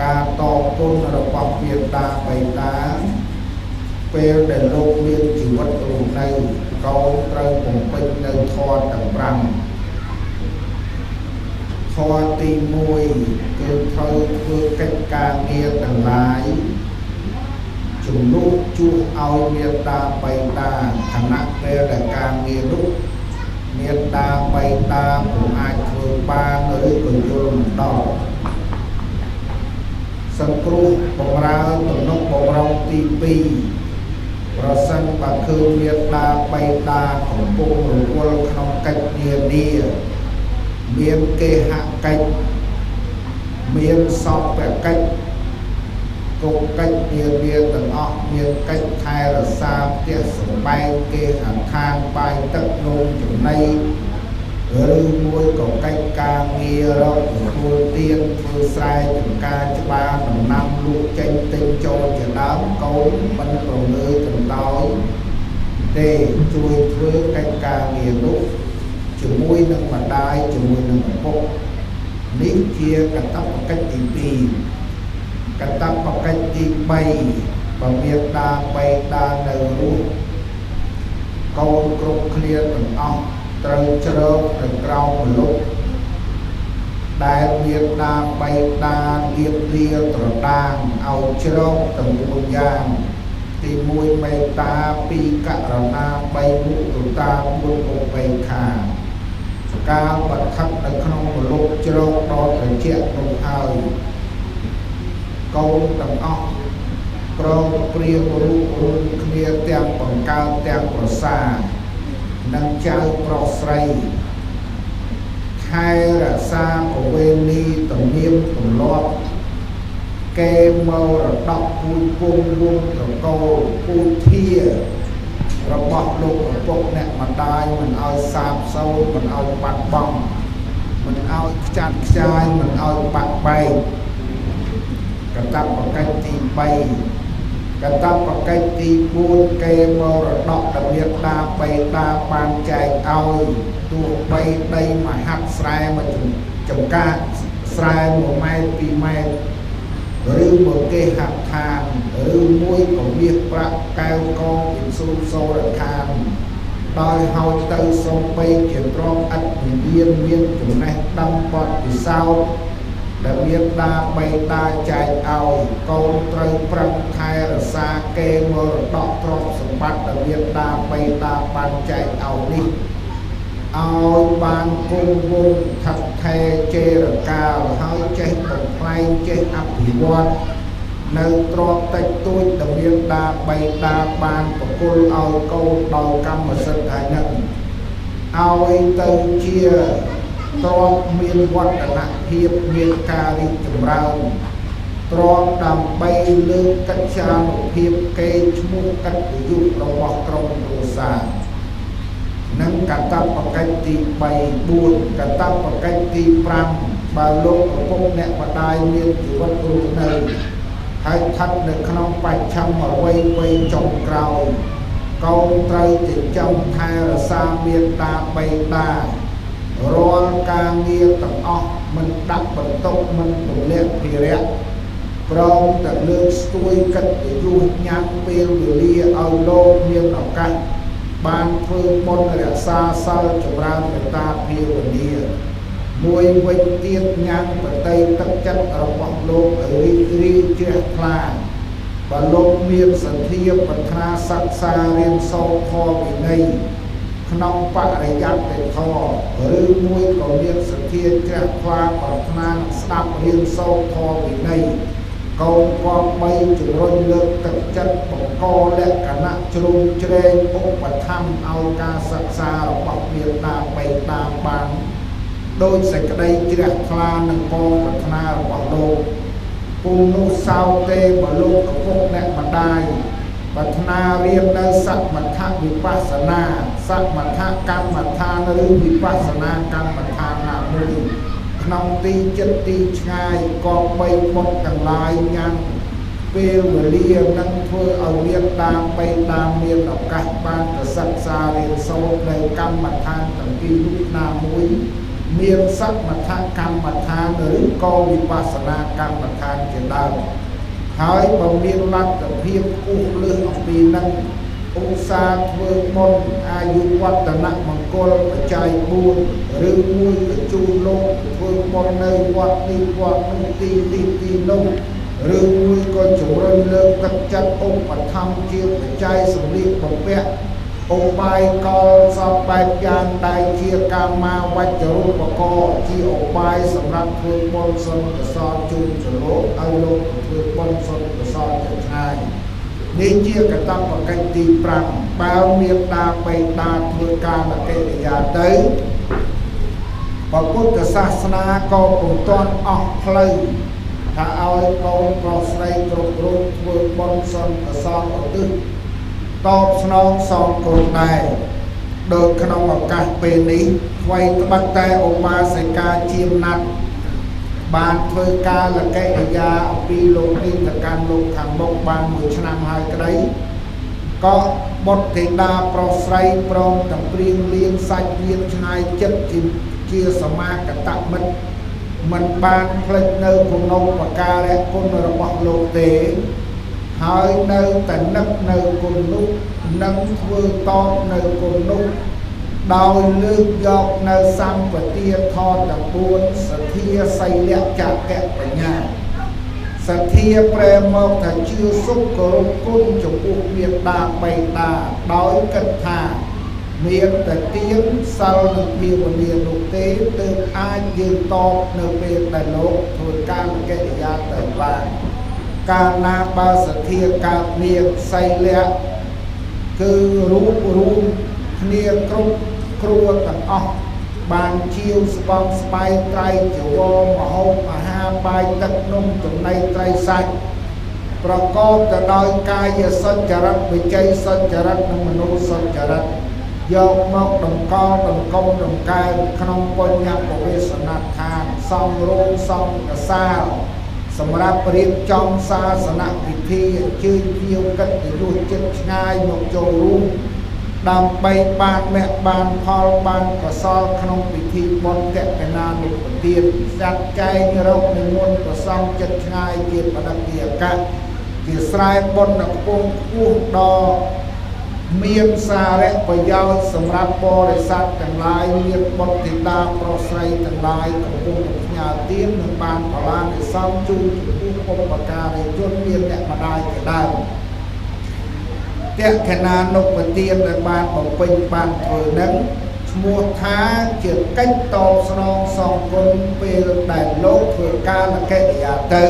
ការតគុណរបស់មេត្តាបិតាពេលដែលលោកមានជីវិតរស់នៅកូនត្រូវបំពេញនៅធម៌ទាំង5ធម៌ទី1គឺត្រូវធ្វើកិច្ចការងារទាំងឡាយជំនួសជួសឲ្យមេត្តាបិតាខណៈពេលដែលការងារនោះមេត្តាបិតាពុំអាចធ្វើបានឬក៏យល់មិនដល់សង្គ្រោះបម្រើទំនុកបម្រុងទី2ប្រសិនបើឃើញមេត្តាបិតាកំពុងរវល់ក្នុងកិច្ចនានាមានគេហកិច្ចមានសពកិច្ចគុកកិច្ចនានាទាំងអស់មានកិច្ចថែរក្សាផ្ទះសម្បែងគេខាងបាយទឹកនំចំណីឬមួយក៏កិច្ចការងាររកទទួលទានធ្វើស្រែចម្ការច្បារដំណាំលក់ចេញទិញចូលជាដើមកូនមិនប្រងើយកណ្ដោយទេជួយធ្វើកិច្ចការងារនោះជាមួយនឹងម្ដាយជាមួយនឹងឪពុកនេះជាកតបកិច្ចទី2កតបកិច្ចទី3បើមេត្តាបិតានៅរស់កូនគ្រប់គ្នាទាំងអស់ត្រូវជ្រកនៅក្រោមម្លប់ដែលមេត្តាបិតាលៀបលាត្រដាងឲ្យជ្រកទាំង4យ៉ាងទី1មេត្តា2ករុណា3មុទិតា4ឧបេក្ខាកាលបឋិតនៅក្នុងម្លប់ជ្រកដល់ត្រជាក់នោះហើយកូនទាំងអស់ប្រងព្រៀងរូបរួមគ្នាទាំងបង្កើតទាំងប្រសានិងចៅប្រុសស្រីខែរក្សាប្រវេណីទំនៀមទម្លាប់គេមរតកពូជពងវងត្រកូលពូជធារបស់លោកឪពុកអ្នកម្ដាយមិនឲ្យសាបសូន្យមិនឲ្យបាត់បង់មិនឲ្យខ្ចាត់ខ្ចាយមិនឲ្យបាក់បែកកតបកិច្ចទី3កតបកិច្ចទី4គេមរតកដែលមេត្តាបិតាបានចែកឲ្យទោះបីដីមហាត់ស្រែមួយចំការស្រែ1ម៉ែត្រ2ម៉ែត្រឬមកគេហដ្ឋានឬមួយក៏មាសប្រាក់កែវកងវិសុទ្ធសូរឋានដោយហើយទៅសំបីជាទ្រង់ឥតមានចំណេះដឹងបទពិសោធន៍ដែលមេត្តាបិតាចែកឲ្យកូនត្រូវប្រឹងថែរក្សាគេមរតកទ្រព្យសម្បត្តិដែលមេត្តាបិតាបានចែកឲ្យនេះឲ្យបានគង់វង្សថិតថេរចេរកាលហើយចេះបំផ្លែងចេះអភិវឌ្ឍនៅទ្រព្យតិចតួចដែលមេត្តាបិតាបានប្រគល់ឲ្យកូនដោយកម្មសិទ្ធិឯហ្នឹងឲ្យទៅជាទ្រព្យមានវឌ្ឍនភាពមានការរីកចម្រើនទ្រព្យដើម្បីលើកកិត្យានុភាពគេឈ្មោះកិត្តិយសរបស់ក្រុមគ្រួសារនិងកតបកិច្ចទី3 4កតបកិច្ចទី5បើលោកឪពុកអ្នកម្ដាយមានជីវិតរស់នៅហើយស្ថិតនៅក្នុងបច្ចុប្បន្នវ័យចុងក្រោយកូនត្រូវចិញ្ចឹមថែរក្សាមេត្តាបិតារាល់ការងារទាំងអស់មិនដាក់បន្ទុកមិនទម្លាក់ភារៈព្រមទាំងលើកស្ទួយកិត្តិយសញ៉ាំពេលវេលាឲ្យលោកមានឱកាសបានធ្វើបុណ្យរក្សាសិលចម្រើនមេត្តាភាវនាមួយវិញទៀតញ៉ាំបតីទឹកចិត្តរបស់លោកឲ្យរីកជ្រះថ្លាបើលោកមានសន្ធាប្រាថ្នាសិក្សារៀនសូត្រធម៌វិន័យក្នុងបរិយត្តិធម៌ឬមួយក៏មានសទ្ធាជ្រះថ្លាប្រាថ្នាស្ដាប់រៀនសូត្រធម៌វិន័យកូនគាត់បីជំរុញលើកទឹកចិត្តបង្កលក្ខណៈជ្រុំជ្រែងឧបត្ថម្ភឲ្យការសិក្សារបស់មេត្តាបិតាបានដោយសេចក្តីជ្រះថ្លានិងកងប្រាថ្នារបស់លោកពុំនោះសោទេបើលោកឪពុកអ្នកម្ដាយប្រាថ្នារៀននៅសមថវិបស្សនាសមថកម្មដ្ឋានឬវិបស្សនាកម្មដ្ឋានណាមួយក្នុងទីចិត្តទីឆ្ងាយក៏បីបុកទាំងឡាយញ៉ាំពេលវេលានឹងធ្វើឲ្យមេត្តាបិតាមានឱកាសបានទៅសិក្សារៀនសូត្រនៅកម្មដ្ឋានទាំងពីរនោះណាមួយ មានសក្មថាកម្មដ្ឋានឬក៏វិបស្សនាកម្មដ្ឋានជាដើមហើយបើមានលទ្ធភាពគូសលើសអំពីនឹងឧស្សាហ៍ធ្វើបុណ្យអាយុវឌ្ឍនមង្គលបច្ច័យ4ឬមួយក៏ជួលលោកធ្វើបុណ្យនៅវត្តនេះវត្តនោះទីនោះឬមួយក៏ជំរុញលើកទឹកចិត្តឧបត្ថម្ភជាបច្ច័យសម្លៀកបំពាក់ឧបាយកលសពបែបយ៉ាងដែលជាកាមាវចរូបករណ៍ជាឧបាយសម្រាប់ធ្វើបុណ្យសុនកុសលជូនចលោកឲ្យលោកធ្វើបុណ្យសុនកុសលទៅឆ្ងាយនេះជាកតបកិច្ចទី5បើមានតាបេតាធ្វើការលកិរិយាទៅព្រះពុទ្ធសាសនាក៏ពុំទាន់អស់ផ្លូវថាឲ្យកូនប្រុសស្រីគ្រប់រូបធ្វើបុណ្យសុនកុសលឧទ្ទិសតបស្នងសងគុណដែរដោយក្នុងឱកាសពេលនេះថ្មីត្បិតតែឧបាសិកាជាមណាត់បានធ្វើការលកិរិយាអំពីលោកនេះទៅកាន់លោកខាងមុខបាន1ឆ្នាំហើយក្តីក៏បុត្រធីតាប្រុសស្រីព្រមទាំងព្រៀងលៀងសាច់ញាតិឆ្ងាយចិត្តជាសមាកតមិត្តមិនបានភ្លេចនៅគុណូបការៈគុណរបស់លោកទេហើយនៅតែនឹកនៅគុណនោះនឹងធ្វើតបនៅគុណនោះដោយលើកយកនៅសម្បទាធម៌ទាំង4សទ្ធាសីលៈចក្របញ្ញាសទ្ធាប្រែមកថាជឿសុខគោរពគុណចំពោះមេត្តាបេតាដោយគិតថាមានតែទានសិលនិងភាវនានោះទេទើបអាចយើងតបនៅពេលដែលលោកធ្វើការកិរិយាទៅបានកាលណាបើសទ្ធាកើតមានសីលៈគឺរូបរួមគ្នាគ្រប់គ្រួទាំងអស់បានជាវស្បង់ស្បែកត្រៃចវរមហូបអាហារបាយទឹកនំចំណីត្រីសាច់ប្រកបទៅដោយកាយសុចរិតវិជ័យសុចរិតនិងមនោសុចរិតយកមកតម្កល់ដង្គមដង្កែក្នុងបញ្ញបវេសនដ្ឋានសំរោងសំកសាលសម្រាប់រៀបចំសាសនពិធីអញ្ជើញភ្ញៀវកិត្តិយសចិត្តឆ្ងាយមកចូលរួមដើម្បីបានមគ្គបានផលបានកុសលក្នុងពិធីបុណ្យតេកណានុពទានចាត់ចែងរកនិមន្តប្រសង់ចិត្តឆ្ងាយជាបដិយាកៈជាស្រែបុណ្យខ្ពង់ខ្ពស់ដ៏មានសារៈប្រយោជន៍សម្រាប់បរិស័ទទាំងឡាយមានបុត្រធីតាប្រុសស្រីទាំងឡាយកំពុងផ្ញើទាននិងបានបលានិសង្ឃជូនចំពោះបុព្វការីជនមានអ្នកម្ដាយជាដើមតេកណានុពទានដែលបានបំពេញបានធ្វើនឹងឈ្មោះថាជាកិច្ចតបស្នងសងគុណពេលដែលលោកធ្វើការលកិរិយាទៅ